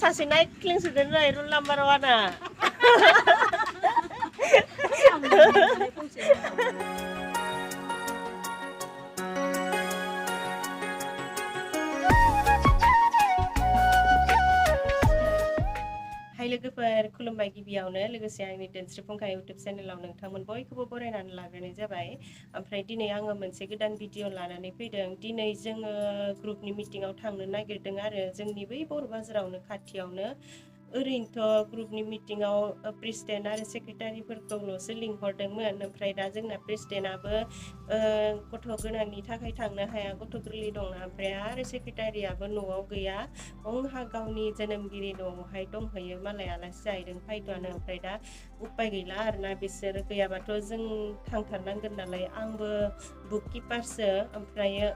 सासे नायख्लिंसोदों नै rule number 1 आ हाय लोगोफोर खुलुमबाय गिबियावनो लोगोसे आंनि दोनस्रि फुंखा इउटुब चेनेलाव नोंथांमोन बयखौबो बरायनानै लाग्रोनाय जाबाय। ओमफ्राय दिनै आङो मोनसे गोदान भिडिअ लानानै फैदों। दिनै जोङो ग्रुपनि मिटिंआव थांनो नागिरदों आरो जोंनि बै बर' बाजारावनो खाथियावनो। ओरैनोथ' ग्रुपनि मिटिंआव प्रेसिडेन्ट आरो सेक्रेटारिफोरखौल'सो लिंहरदोंमोन। ओमफ्राय दा जोंना प्रेसिडेन्टआबो गथ' गोनांनि थाखाय थांनो हाया, गथ' गोरलै दंना। ओमफ्राय आरो सेक्रेटारियाबो न'आव गैया, आंहा गावनि जोनोमगिरि न'आवहाय दंहैयो, मालाय आलासि जाहैदों फैदोंआनो। ओमफ्राय दा उपाय गैला आरोना, बिसोर गैयाबाथ' जों थांथारनांगोन नालाय। आंबो बुक किपारसो, ओमफ्रायो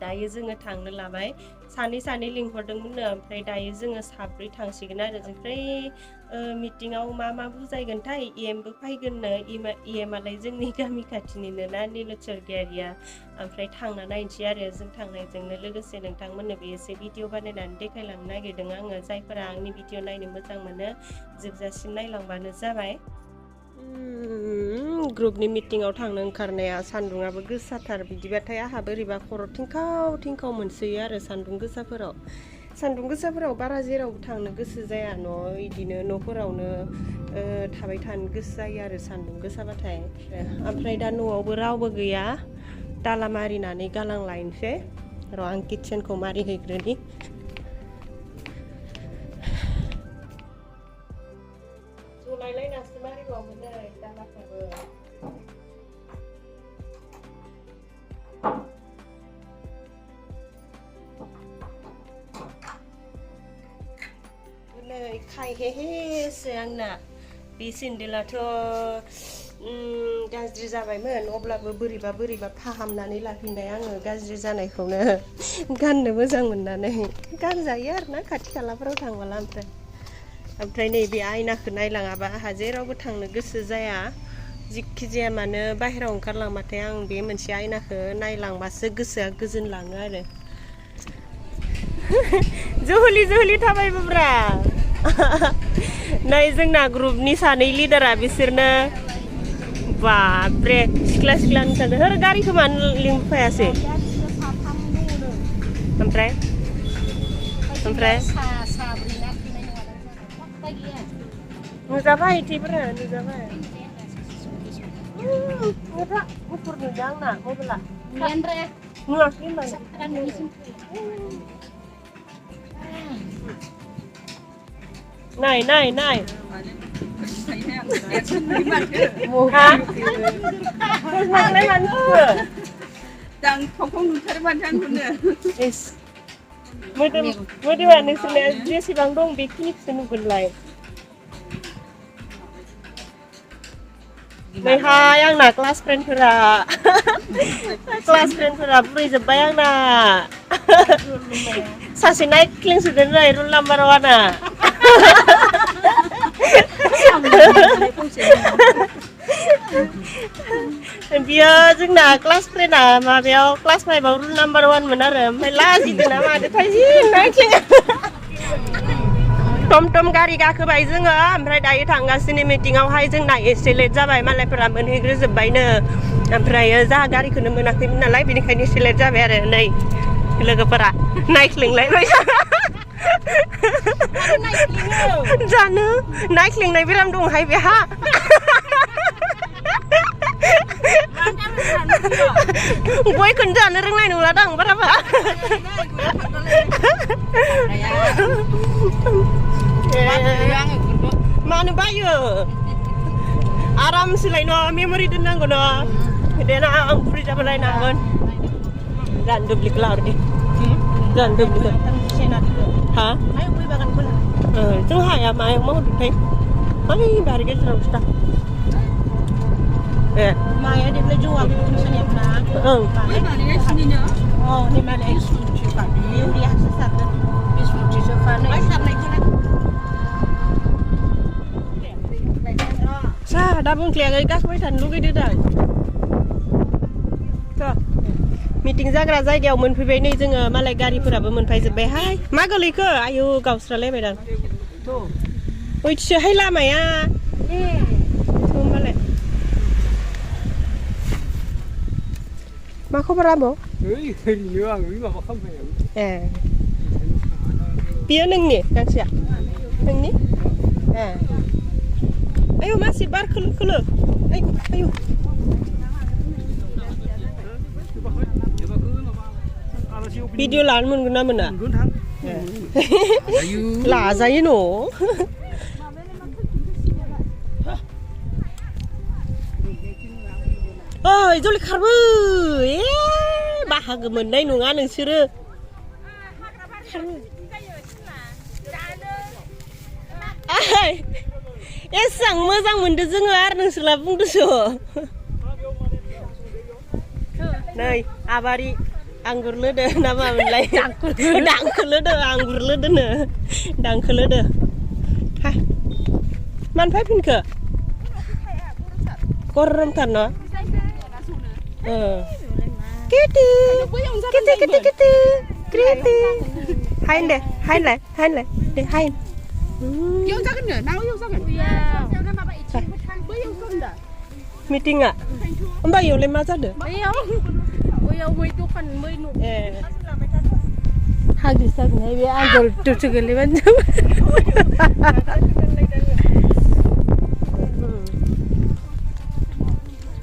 दायो जोङो थांनो लाबाय। सानै लिंहरदोंमोननो, ओमफ्राय दायो जोङो साब्रै थांसिगोन आरो। ओमफ्राय मिटिंआव मा बुजायगोनथाय, इएमबो फैगोननो। इएमआलाय जोंनि गामि खाथिनिनो ना, निलचरगियारिया। ओमफ्राय थांना नायनोसै आरो। जों थांनायजोंनो लोगोसे नोंथांमोननोबो एसे भिडिअ बानायनानै देखायलांनो नागिरदों आङो। जायफोरा आंनि भिडिअ नायनो मोजां मोनो जोबजासिम नायलांबानो जाबाय। ग्रुपनि मिटिंआव थांनो ओंखारनाया सान्दुङाबो गोसाथार, बिदिबाथाय आंहा बोरैबा खर' थिंखाव मोनसोयो आरो सान्दुं गोसाफोराव बारा जेरावबो थांनो गोसो जाया। बिदिनो न'फोरावनो थाबाय थानो गोसो जायो आरो सान्दुं गोसाबाथाय। ओमफ्राय दा न'आवबो रावबो गैया, ताला मारिनानै गालांलायनोसै र'। आं किटचेनखौ मारिहैग्रोनि। जलायलायनासो मारिबावो नै दालाखौबो। नै खायहेहेसो आंना। बे सेन्देलाथ' गाज्रि जाबायमोन, अब्लाबो बोरैबा फाहामनानै लाफिनबाय आङो गाज्रि जानायखौनो गाननो मोजां मोननानै। गानजायो आरोना खाथि खालाफोराव थांबोला। ओमफ्राय नैबे आयनाखौ नायलाङाबा आंहा जेरावबो थांनो गोसो जाया। जिखि जाया मानो बाहेरायाव ओंखारलांबाथाय आं बे मोनसे आयनाखौ नायलांबासो गोसोआ गोजोनलाङो आरो। जोहोलि थाबायबोब्रा। नै जोंना ग्रुपनि सानै लिडारा, बिसोरनो बाब्रे सिख्ला ओंखारदों। होर गारिखौ मानो लिंबोफायासै? ओमफ्राय नुजाबाय इथिब्रा, नुजाबाय। गुफुर नुदों आंना मबाइला। नुवाखै होनबा नाय मोदोमा नोंसोरनिया जेसेबां दं बेखिनिखौसो नुगोनलाय। नैहाय आंना क्लास फ्रेन्डफोरा बुरैजोब्बाय आंना। सासे नायख्लिंसोदों नै रुल नाम्बार 1 आ बियो जोंना क्लास फ्रेन्डआ माबायाव क्लास 5आव रुल नाम्बार 1 मोन आरो। ओमफ्राय लाजिदोंना मादोंथाय जि नायख्लिं। टम गारि गाखोबाय जोङो, ओमफ्राय दायो थांगासिनो मिटिंआवहाय। जोंना एसे लेट जाबाय, मालायफोरा मोनहैग्रोजोब्बायनो। ओमफ्राय जोंहा गारिखौनो मोनाखैमोन नालाय, बेनिखायनो एसे लेट जाबाय आरो। नै लोगोफोरा नायख्लिंलायबाय। जानो नायख्लिंनाय बेराम दंहाय बेहा। गयखौनो जानो रोंनाय नंलादां बाराबा। मानो बायो? आरामसोलाय न' मेम'रि दोननांगौ न'। देना आं फ्रि जाबा लायनांगोन। जानो दुब्लिखौ लाहरदे। जानो दुब्लिखौ। हा? जों हाया मायाव मावदोंथाय? माने बारि गेजेरावसो दा। ए माया देब्लाय जौआ नोंसोरनिया? ओं। दा बुंख्लायाखै गाखोबाय थानो लुगैदों दां। मिटिं जाग्रा जायगायाव मोनफैबाय नै जोङो मालाय गारिफोराबो मोनफैजोब्बायहाय मा गोलैखो आयु गावस्रालायबायदां ओइथिसोहाय लामाया होमबालाय मा खबर आबौ ए बियो नोंनि गांसेया नोंनि ए आयु मासि बार खोलो खोलो आयु भिडिअ लानो मोनगोन ना मोना लाजायो न' ओइ जलि खारबो ए बाहागो मोननाय नङा नोंसोरो एसां मोजां मोनदो जोङो आरो नोंसोरला बुंदोसो नै आबारि आंगुर लोदो ना मामोनलाय दांखोलोदो आंगुर लोदोनो दांखोलोदो मानो फैफिनखो गरमथार न किति किति किति किति किति हाइन दे हाइनलाय हाइनलाय दे हाइन Yêu ra cái nửa nào yêu ra cái meeting à? Ông bao nhiêu lên mà ra được? Yêu mấy tu phần mấy nụ. Hai đứa sang này bây ăn rồi chụp chụp cái lên chứ.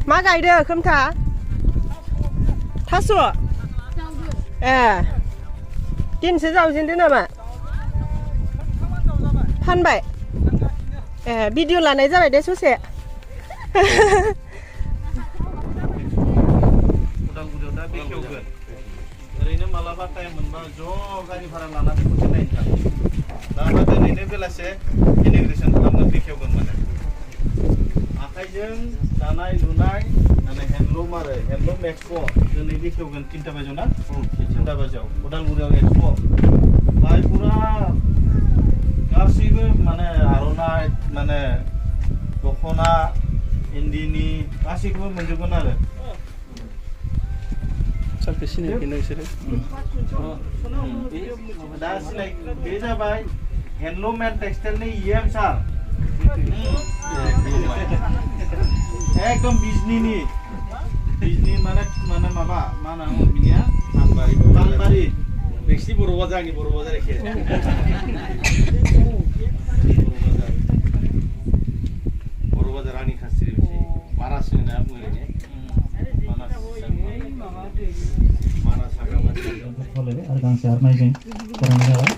Má gầy đây không thả? Thả sủa? Tin sẽ giàu trên thế nào mà? Phan bảy. Video là này ra vậy đấy số xe. ओरैनो मालाबा time मोनबा ज' गारि भारा लानानै खनसे नायनो थाङो दा दिनैनो बेलासे इन्टिग्रेसन खालामनो बेखेवगोन माने आखाइजों दानाय लुनाय माने हेन्दलुम आरो हेन्दलुम एक्सप' दिनै बेखेवगोन 3टा बाजियाव ना 3टा बाजियाव उदालगुरियाव एक्सप' बाय पुरा गासैबो माने आर'नाइ माने दख'ना इन्दिनि गासैखौबो मोनजोबगोन आरो दा सिनाय बे जाबाय हेन्दलुम एन्ड टेक्सटाइलनि इएम सार एकदम बिजनिनि माने माबा मा होनना बुङो बिनिया पानबारि नेक्सटि बर' बाजार आंनि बर' बाजार एखे बर' बाजार आंनि खास्रि बारासिन होनना बुङो ओरैनो आरो गांसे आरनायजों फरायनाय जाबाय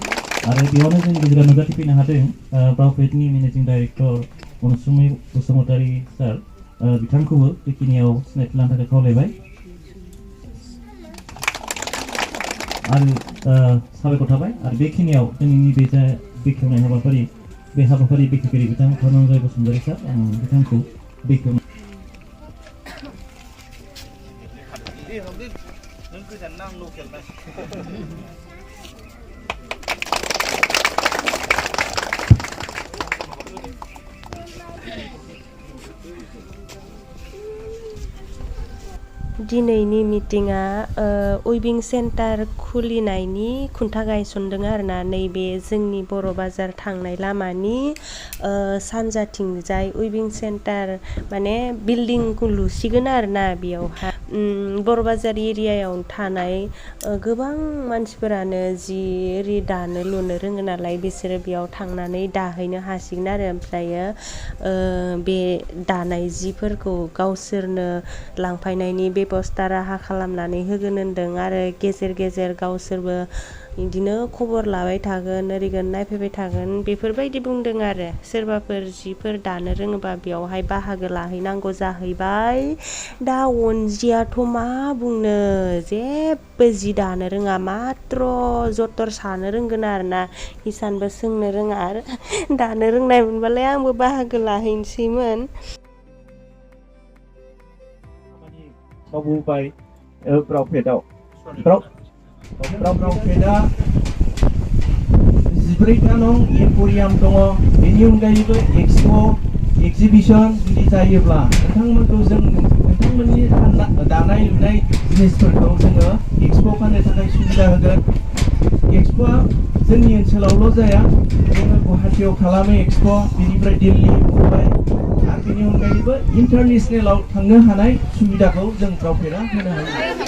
आरो बेयावनो जों गेजेराव नुजाथिफैनो हादों प्राउडफेडनि मेनेजिं डाइरेक्टर अनसुमै बसुमतारी सार बिथांखौबो बेखिनियाव सिनायथि लानो थाखाय खावलायबाय आरो साबायखर थाबाय आरो बेखिनियाव जोंनि बे जा बेखेवनाय हाबाफारि बे हाबाफारि बेखेवगिरि बिथां धनन्जय बसुमतारी सार आं बिथांखौ बेखेवनो नों गोजान ना आं लकेल ना दिनैनि मिटिंआ उइभिं सेन्टार खुलिनायनि खुन्था गायसनदों आरोना नैबे जोंनि बर' बाजार थांनाय लामानि सानजाथिंजाय उइभिं सेन्टार माने बिल्डिंखौ लुसिगोन आरोना बेयावहा बर' बाजार एरियायाव थानाय गोबां मानसिफोरानो जि एरि दानो लुनो रोङो नालाय बिसोरो बेयाव थांनानै दाहैनो हासिगोन आरो ओमफ्रायो बे दानाय जिफोरखौ गावसोरनो लांफैनायनि बेबस्था राहा खालामनानै होगोन होनदों आरो गेजेर गेजेर गावसोरबो बिदिनो खबर लाबाय थागोन ओरैगोन नायफैबाय थागोन बेफोरबायदि बुंदों आरो सोरबाफोर जिफोर दानो रोङोबा बेयावहाय बाहागो लाहैनांगौ जाहैबाय दा अनजियाथ' मा बुंनो जेबो जि दानो रोङा मात्र जतर सानो रोंगोन आरोना हिसानबो सोंनो रोङा आरो दानो रोंनाय मोनबालाय आंबो बाहागो लाहैनोसैमोन मावबोबाय प्राउडफेडआव प्राउडफेडआ 14टा नं एम्प'रियाम दङ बेनि अनगायैबो एक्सप' एक्जिबिसन जुदि जायोब्ला नोंथांमोनखौ जों नोंथांमोननि दानाय लुनाय जिनिसफोरखौ जोङो एक्सप'आव फाननो थाखाय सुबिदा होगोन एक्सप'आ जोंनि ओनसोलावल' जाया जोङो गुवाहाटीयाव खालामो एक्सप' बेनिफ्राय दिल्ली मुम्बाइ आरो बेनि अनगायैबो इन्टारनेसनेलाव थांनो हानाय सुबिदाखौ जों प्राउडफेरा होनो हायो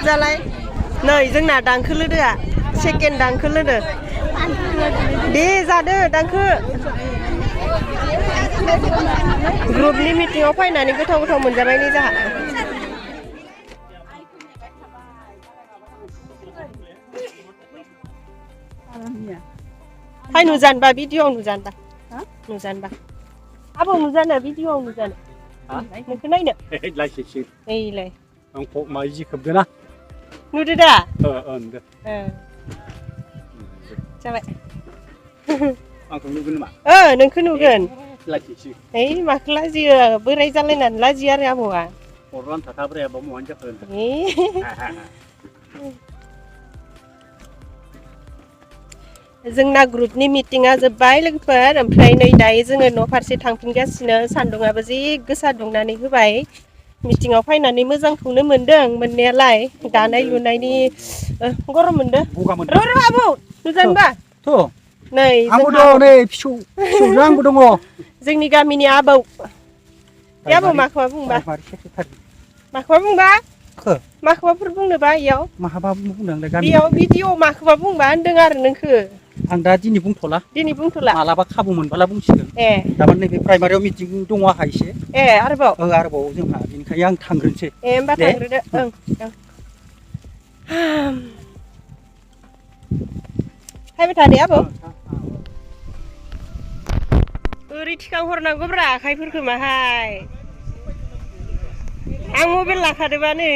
जालाय नै जोंना दांखो लोदोआ सेकेन्ड दांखो लोदो दे जादो दांखो ग्रुपनि मिटिंआव फैनानै गोथाव मोनजाबाय नै जाहा हाय नुजानबा भिडिअ'आव नुजानबा आबौ नुजानो भिडिअ'आव नुजानो नोंखौ नायनो ओइलाय आंखौ माइ जि खोबदोना नुदो दा नुदो जाबाय आंखौ नुगोन नामा नोंखौ नुगोन लाजिसै ओइ माखौ लाजियो बोराय जालायनानै लाजियो आरो आबौआ अरलान थाथाब्रायाबा महान जाखोन जोंना ग्रुपनि मिटिंआ जोब्बाय लोगोफोर ओमफ्राय नै दायो जोङो न' फारसे थांफिनगासिनो सान्दुङाबो जि गोसा दुंनानै होबाय मिटिंआव फैनानै मोजांखौनो मोनदों मोननायालाय दानाय लुनायनि गरम मोनदो र' आबौ नुजानबा नै आंबो दङ जोंनि गामिनि आबौ आबौ माखौबा बुंबा माखौबाफोर बुंनोबा इयाव बेयाव भिडिअ माखौबा बुंबा होनदों आरो नोंखो आं दा दिनै बुंथ'ला मालाबा खाबु मोनबोला बुंसिगोन दामाने नैबे प्राइमारियाव मिटिं दङ आंहा एसे आरोबाव जोंहा बेनिखायनो आं थांग्रोनोसै होमबा थांग्रोदो फैबाय थादे आबौ ओरै थिखांहरनांगौब्रा आखाइफोरखौ माहाय आं मबाइल लाखादोबा नै